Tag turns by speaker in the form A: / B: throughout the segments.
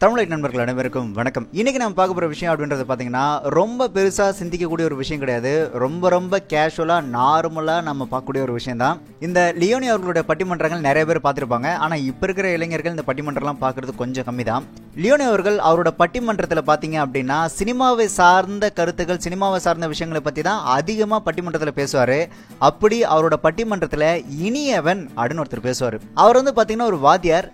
A: தமிழ் நண்பர்கள் அனைவருக்கும் வணக்கம். இன்னைக்கு நம்ம பார்க்க போற விஷயம் அப்படின்றது பாத்தீங்கன்னா ரொம்ப பெருசா சிந்திக்கக்கூடிய ஒரு விஷயம் கிடையாது. ரொம்ப கேஷுவலா நார்மலா நம்ம பார்க்கக்கூடிய ஒரு விஷயம் தான். இந்த லியோனி அவர்களுடைய பட்டிமன்றங்கள் நிறைய பேர் பார்த்திருப்பாங்க. ஆனா இப்ப இருக்கிற இளைஞர்கள் இந்த பட்டிமன்றம்லாம் பார்க்கறது கொஞ்சம் கம்மி தான். லியோனி அவர்கள் அவரோட பட்டிமன்றத்துல பாத்தீங்க அப்படின்னா சினிமாவை சார்ந்த கருத்துக்கள், சினிமாவை சார்ந்த விஷயங்களை பத்தி தான் அதிகமா பட்டிமன்றத்துல பேசுவாரு. அப்படி அவரோட பட்டிமன்றத்துல இனியவன் அப்படின்னு ஒருத்தர் பேசுவாரு. அவர் பாத்தீங்கன்னா ஒரு வாத்தியார்.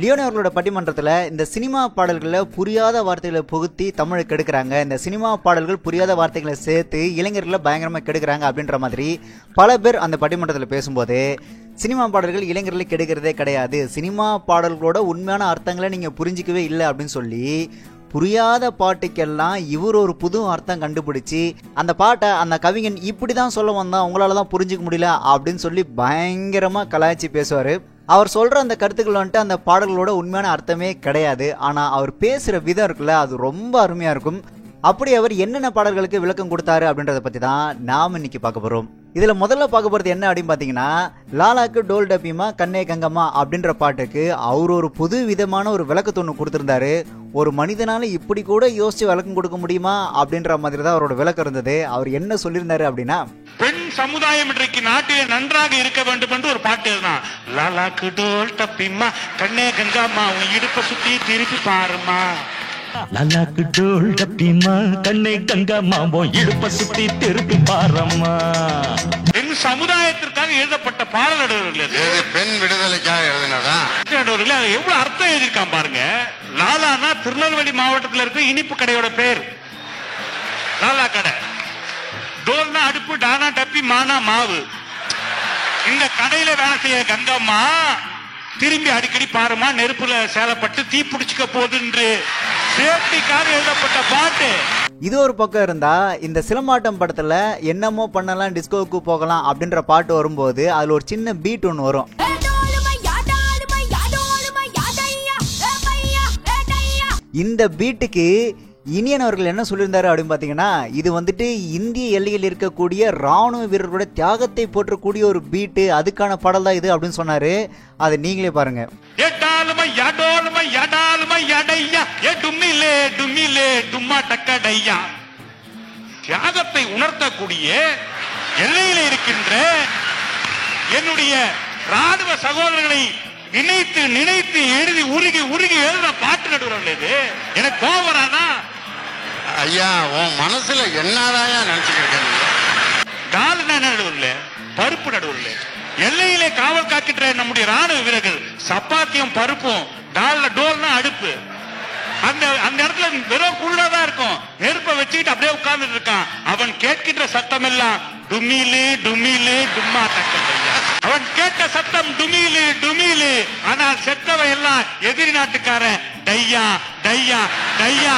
A: லியோனி அவர்களோட பட்டிமன்றத்துல இந்த சினிமா பாடல்களை புரியாத வார்த்தைகளை புகுத்தி தமிழை கெடுக்கிறாங்க, இந்த சினிமா பாடல்கள் புரியாத வார்த்தைகளை சேர்த்து இளைஞர்களை பயங்கரமா கெடுக்கிறாங்க அப்படின்ற மாதிரி பல பேர் அந்த பட்டிமன்றத்துல பேசும்போது, சினிமா பாடல்கள் இளைஞர்களை கெடுக்கிறதே கிடையாது, சினிமா பாடல்களோட உண்மையான அர்த்தங்களை நீங்க புரிஞ்சிக்கவே இல்லை அப்படின்னு சொல்லி புரியாத பாட்டுக்கெல்லாம் இவர் ஒரு புது அர்த்தம் கண்டுபிடிச்சு அந்த பாட்டை அந்த கவிஞன் இப்படிதான் சொல்ல வந்தான், உங்களாலதான் புரிஞ்சிக்க முடியல அப்படின்னு சொல்லி பயங்கரமா கலாய்ச்சி பேசுவாரு. அவர் சொல்ற அந்த கருத்துக்கள் அந்த பாடல்களோட உண்மையான அர்த்தமே கிடையாது. ஆனா அவர் பேசுற விதம் இருக்குல்ல, அது ரொம்ப அருமையா இருக்கும். அப்படி அவர் என்னென்ன பாடல்களுக்கு விளக்கம் கொடுத்தாரு அப்படின்றத பத்தி தான் நாம இன்னைக்கு பார்க்க போறோம். இதுல முதல்ல பார்க்க போறது என்ன அப்படின்னு பாத்தீங்கன்னா, லாலாக்கு டோல் டப்பிமா கண்ணே கங்கம்மா அப்படின்ற பாட்டுக்கு அவர் ஒரு புது விதமான ஒரு விளக்கத்தை ஒன்று கொடுத்திருந்தாரு. ஒரு மனிதனால இப்படி கூட யோசிச்சு விளக்கம் கொடுக்க முடியுமா அப்படின்ற மாதிரி தான் அவரோட விளக்கம் இருந்தது. அவர் என்ன சொல்லியிருந்தாரு அப்படின்னா,
B: பெண் சமுதாயம் இன்றைக்கு நாட்டிலே நன்றாக இருக்க வேண்டும் என்று ஒரு பாட்டு தான். லாலாக்கு டோல் டப்பிமா கண்ணே கங்கம்மா உன் இடுப்பை சுத்தி திருப்பி பாருமா,
C: லாலாக்கு டோல் டப்பிமா கண்ணே கங்கம்மா உன் இடுப்பை சுத்தி திருப்பி பாருமா.
B: பெண் சமுதாயத்திற்காக எழுதப்பட்ட பாடல் நடுவர்கள்,
D: பெண் விடுதலைக்காக எழுதினதா
B: நடுவர்கள் அது எவ்வளவு அர்த்தம் எழுதியிருக்கான் பாருங்க. லாலானா திருநெல்வேலி மாவட்டத்தில் இருக்க இனிப்பு கடையோட பேர் லாலா கடை. டோல்னா அடுப்பு, டானா டப்பி, மானா மாவு. இந்த கடையில வேலை செய்ய கங்கம்மா திரும்பி அடிக்கடி பாருமா, நெருப்புல சேலப்பட்டு தீ பிடிச்சுக்க போகுது சேஃப்டிக்காக எழுதப்பட்ட பாட்டு.
A: இது ஒரு பக்கம் இருந்தா, இந்த சிலம்பாட்டம் படத்துல என்னமோ பண்ணலாம் டிஸ்கோவுக்கு போகலாம் அப்படின்ற பாட்டு வரும்போது அதுல ஒரு சின்ன பீட் ஒன்று வரும். இந்த பீட்டுக்கு இனியன் அவர்கள் என்ன சொல்லியிருந்தாரு அப்படின்னு பாத்தீங்கன்னா, இது இந்திய எல்லையில் இருக்கக்கூடிய ராணுவ வீரர்களுடைய தியாகத்தை போற்றக்கூடிய ஒரு பீட்டு, அதுக்கான பாடல் தான் இது அப்படின்னு சொன்னாரு. அதை நீங்களே பாருங்க.
B: தியாகத்தை உணர்த்தக்கூடிய எல்லையில இருக்கின்ற என்னுடைய ராணுவ சகோதரர்களை நினைத்து நினைத்து எழுதி உருகி உருகி எழுத பாட்டு நடுவர்கள். இது எனக்கு கோவரானா
D: ஐயா, உன் மனசுல என்னதாயா நினைச்சுக்கிட்டு
B: நடுவர்கள பருப்பு நடுவர்கள எல்லையிலே காவல் காக்கின்ற நம்முடைய ராணுவ வீரர்கள் சப்பாத்தியும் பருப்பும் டால்ல டோல்னா அடுப்பு, அந்த இடத்துல வெறும் குள்ளதான் இருக்கும், நெருப்பை வச்சுக்கிட்டு அப்படியே உட்கார்ந்துட்டு இருக்கான். அவன் கேட்கின்ற சத்தம் எல்லாம் டுமிலு டுமிலு டும்மா தக்கடையா. அவன் கேட்ட சத்தம் டுமிலு டுமிலு, ஆனால் செத்தவை எல்லாம் எதிரி நாட்டுக்காரன் டையா டையா டையா.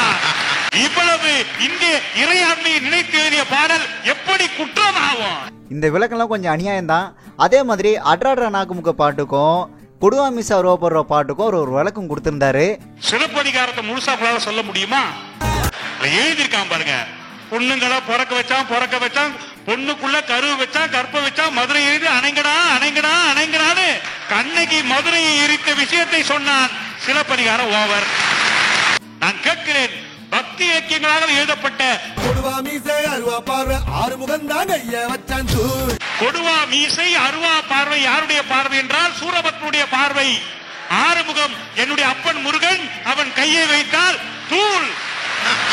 B: இவ்வளவு இந்திய இறையாண்மையை நினைத்து எழுதிய பாடல் எப்படி குற்றம் ஆகும்?
A: இந்த விளக்கெல்லாம் கொஞ்சம் அநியாயம் தான். அதே மாதிரி அட்ராட்ரா நாக்குமுக்க பாட்டுக்கும் கொடுவா மிஸ் போடுற பாட்டுக்கும் ஒரு விளக்கம் கொடுத்திருந்தாரு.
B: சிலப்பதிகாரத்தை முழுசா சொல்ல முடியுமா? எழுதியிருக்கான் பாருங்க. பொண்ணுங்களை பிறக்க வச்சான், பொண்ணுக்குள்ள கருவு வச்சான், கற்ப வச்சான், மதுரை எழுதி அணைங்கடா அணைங்கடா அணைங்கடான்னு கண்ணகி மதுரையை எரித்த விஷயத்தை சொன்னான். சிலப்பதிகாரம் ஓவர். நான் கேட்கிறேன், பக்தி இலக்கியங்களாக எழுதப்பட்ட
E: கொடுவா மீசை அருவா பார்வை ஆறுமுகம் தான் கைய வச்சான் தூள்.
B: கொடுவா மீசை அருவா பார்வை யாருடைய பார்வை என்றால் சூரபத்மனுடைய பார்வை. ஆறுமுகம் என்னுடைய அப்பன் முருகன், அவன் கையை வைத்தால் தூள்.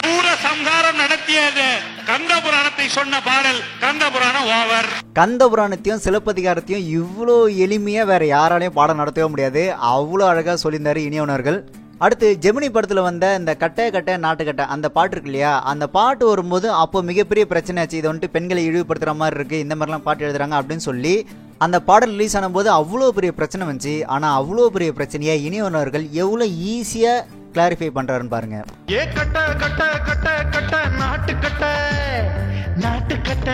B: சூர சம்ஹாரம் நடத்திய கந்த புராணத்தை சொன்ன பாடல் கந்த புராணம் ஓவர்.
A: கந்த புராணத்தையும் சிலப்பதிகாரத்தையும் இவ்வளோ எளிமையா வேற யாராலையும் பாடம் நடத்தவே முடியாது. அவ்வளோ அழகா சொல்லியிருந்தாரு இனியவனர்கள். அடுத்து ஜெமினி படத்துல வந்த இந்த கட்ட நாட்டுக்கட்டை அந்த பாட்டு இருக்கு இல்லையா, அந்த பாட்டு வரும்போது அப்போ மிகப்பெரிய பிரச்சனை ஆச்சு. இதை பெண்களை இழிவுபடுத்துற மாதிரி இருக்கு, இந்த மாதிரிலாம் பாட்டு எழுதுறாங்க அப்படின்னு சொல்லி அந்த பாடல் ரிலீஸ் ஆன போது அவ்வளோ பெரிய பிரச்சனை வந்துச்சு. ஆனா அவ்வளோ பெரிய பிரச்சனையை இனியவனவர்கள் எவ்வளவு ஈஸியா கிளாரிஃபை பண்றாருன்னு பாருங்க.
C: ஏ கட்ட கட்ட கட்ட கட்ட நாட்டுக்கட்ட நாட்டுக்கட்ட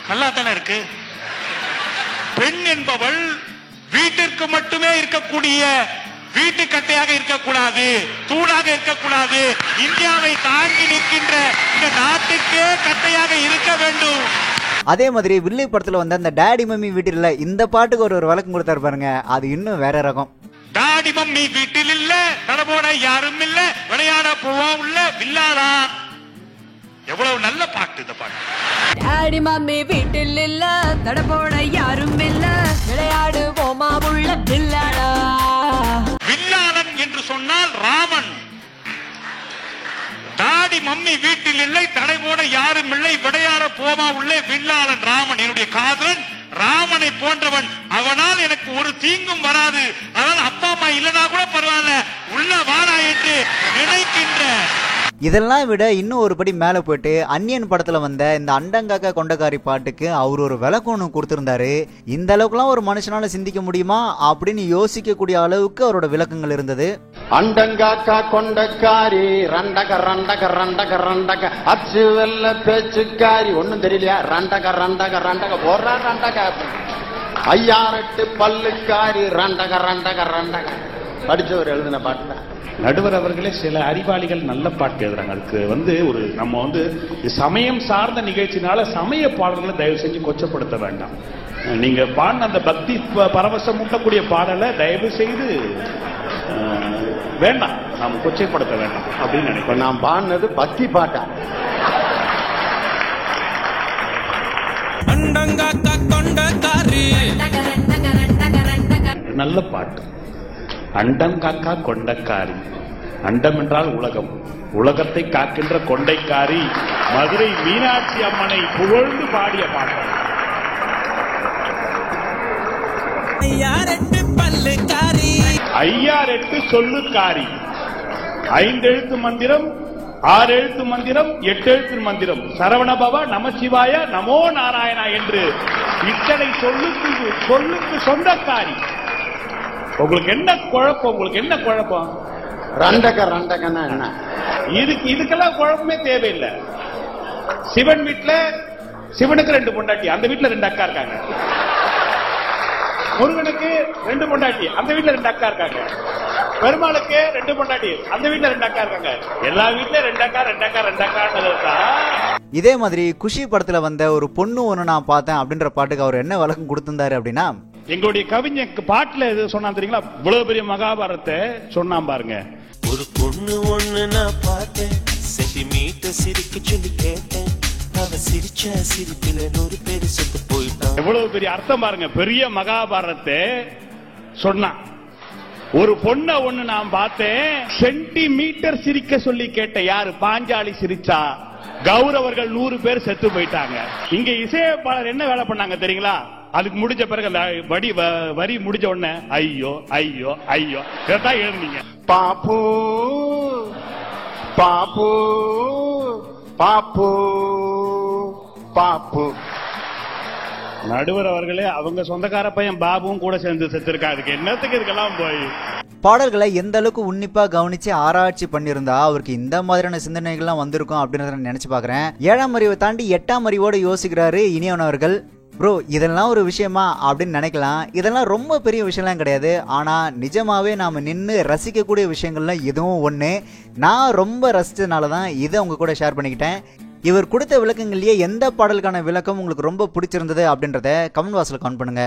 B: நல்லா தானே இருக்கு. பெண் என்பவள் வீட்டிற்கு மட்டுமே இருக்கக்கூடிய வீட்டு கட்டையாக இருக்கக்கூடாது, தூணாக இருக்கக்கூடாது, இந்தியாவை தாங்கி நிற்கின்ற இந்த நாட்டுக்கே கட்டையாக இருக்க வேண்டும்.
A: அதே மாதிரி வில்லை படத்துல வந்த அந்த டாடி மம்மி வீட்டில் இந்த பாட்டுக்கு ஒரு விளக்கம் கொடுத்தாரு பாருங்க, அது இன்னும் வேற ரகம்.
B: டாடி மம்மி வீட்டில் இல்ல, தடபோட யாரும் இல்ல, விளையாட போவோம் உள்ள வில்லாடா. எவ்வளவு நல்ல பாட்டு இந்த பாட்டு.
F: டாடி மம்மி வீட்டில் இல்ல, தடபோட யாரும் இல்ல, விளையாடுவோமா உள்ள வில்லாடா.
B: வில்லாளன் என்று சொன்னால் ராமன். டாடி மம்மி வீட்டில் இல்லை, தடை போட யாரும் இல்லை, விளையாட போமா உள்ளே வில்லாளன் ராமன். என்னுடைய காதலன் ராமனை போன்றவன். அவனால் எனக்கு ஒரு தீங்கும் வராது. அதனால் அப்பா அம்மா இல்லனா கூட பரவாயில்ல, உள்ள வாடா என்று நினைக்கின்ற.
A: இதெல்லாம் விட இன்னும் ஒரு படி மேலே போயிட்டு அன்னியன் படத்துல வந்த இந்த அண்டங்காக்கா கொண்டக்காரி பாட்டுக்கு அவர் ஒரு விளக்கம் ஒன்று கொடுத்திருந்தாரு. இந்த அளவுக்குலாம் ஒரு மனுஷனால சிந்திக்க முடியுமா அப்படின்னு யோசிக்கக்கூடிய அளவுக்கு அவரோட விளக்கங்கள் இருந்தது.
D: அண்டங்காக்கா கொண்டக்காரி ரண்டக ரண்டக ரண்டக ரண்டக அச்சு வெல்ல பேச்சுக்காரி ஒன்னும் தெரியலையா? ரண்டக ரண்டக ரண்டக போடுறா ரண்டக ஐயாரெட்டு பல்லுக்காரி ரண்டக ரண்டக ரண்டக படிச்சவர் எழுதின பாட்டு தான்.
G: நடுவர் அவர்களே சில அறிவாளிகள் நல்ல பாட்டு எழுதுறாங்க. அதுக்கு ஒரு நம்ம சமயம் சார்ந்த நிகழ்ச்சினால சமய பாடல்களை தயவு செஞ்சு கொச்சப்படுத்த வேண்டாம். நீங்க பாடின அந்த பக்தி பரவசம் மூட்டக்கூடிய பாடலை தயவு செய்து வேண்டாம், நாம் கொச்சைப்படுத்த வேண்டாம் அப்படின்னு நினைக்கிறேன்.
D: நான் பாடினது பக்தி பாட்டா?
G: நல்ல பாட்டு. அண்டம் காக்கா கொண்டக்காரி. அண்டம் என்றால் உலகம், உலகத்தை காக்கின்ற கொண்டைக்காரி மதுரை மீனாட்சி அம்மனை புகழ்ந்து பாடிய பாட்டு. ஐயாரெட்டு சொல்லுக்காரி. 5 எழுத்து மந்திரம், 6 எழுத்து மந்திரம், 8 எழுத்து மந்திரம். சரவணபவா, நமசிவாய, நமோ நாராயணா என்று இத்தனை சொல்லுக்கு சொந்தக்காரி. உங்களுக்கு என்ன குழப்பம்?
D: ரண்டக ரண்டகன்னா என்ன?
G: இதுக்கெல்லாம் குழப்பமே தேவையில்லை. சிவன் வீட்டுல சிவனுக்கு 2 பொண்டாட்டி, அந்த வீட்டுல 2 அக்கா இருக்காங்க. முருகனுக்கு 2 பொண்டாட்டி, அந்த வீட்டுல 2 அக்கா இருக்காங்க. பெருமாளுக்கு 2 பொண்டாட்டி, அந்த வீட்டுல 2 அக்கா இருக்காங்க. எல்லா வீட்டுல 2 அக்கா.
A: இதே மாதிரி குஷி படத்துல வந்த ஒரு பொண்ணு ஒண்ணு நான் பார்த்தேன் அப்படின்ற பாட்டுக்கு அவர் என்ன விளக்கம் கொடுத்திருந்தாரு அப்படின்னா,
G: எங்களுடைய கவிஞர் பாட்டுல எது சொன்னா தெரியுங்களா? இவ்வளவு பெரிய மகாபாரத்தை சொன்னான் பாருங்க.
H: ஒரு பொண்ணு ஒண்ணு நான் பார்த்தேன், சென்டிமீட்டர் சிரிக்க சொல்லி கேட்டேன், அவ சிரிச்ச சிரிப்பில 100 பேர் செத்து போயிட்டான்.
G: எவ்வளவு பெரிய அர்த்தம் பாருங்க. பெரிய மகாபாரத்தை சொன்னான். ஒரு பொண்ண ஒண்ணு நான் பார்த்தேன், சென்டிமீட்டர் சிரிக்க சொல்லி கேட்ட. யாரு? பாஞ்சாலி சிரிச்சா, கௌரவர்கள் 100 பேர் செத்து போயிட்டாங்க. இங்க இசையமைப்பாளர் என்ன வேலை பண்ணாங்க தெரியுங்களா? அதுக்கு முடிஞ்ச பிறகு அந்த வரி முடிஞ்ச உடனே ஐயோ ஐயோ ஐயோ இதான் எழுதுனீங்க.
D: பாப்பு பாப்பு பாப்பு பாப்பு.
G: நடுவர் அவர்களே, அவங்க சொந்தக்கார பையன் பாபுவும் கூட சேர்ந்து செத்துருக்கா. அதுக்கு என்னத்துக்கு இதுக்கெல்லாம் போய்?
A: பாடல்களை எந்த அளவுக்கு உன்னிப்பா கவனிச்சு ஆராய்ச்சி பண்ணியிருந்தா அவருக்கு இந்த மாதிரியான சிந்தனைகள்லாம் வந்திருக்கும் அப்படின்றத நினைச்சு பாக்குறேன். 7ஆம் அறிவை தாண்டி 8ஆம் அறிவோட யோசிக்கிறாரு இனியவன் அவர்கள். ப்ரோ, இதெல்லாம் ஒரு விஷயமா அப்படின்னு நினைக்கலாம். இதெல்லாம் ரொம்ப பெரிய விஷயம்லாம் கிடையாது. ஆனால் நிஜமாவே நாம் நின்று ரசிக்கக்கூடிய விஷயங்கள்லாம் இதுவும் ஒன்று. நான் ரொம்ப ரசித்ததுனால தான் இதை உங்க கூட ஷேர் பண்ணிக்கிட்டேன். இவர் கொடுத்த விளக்கங்கள்லேயே எந்த பாடலுக்கான விளக்கம் உங்களுக்கு ரொம்ப பிடிச்சிருந்தது அப்படின்றத கமெண்ட் பாக்ஸில் கமெண்ட் பண்ணுங்க.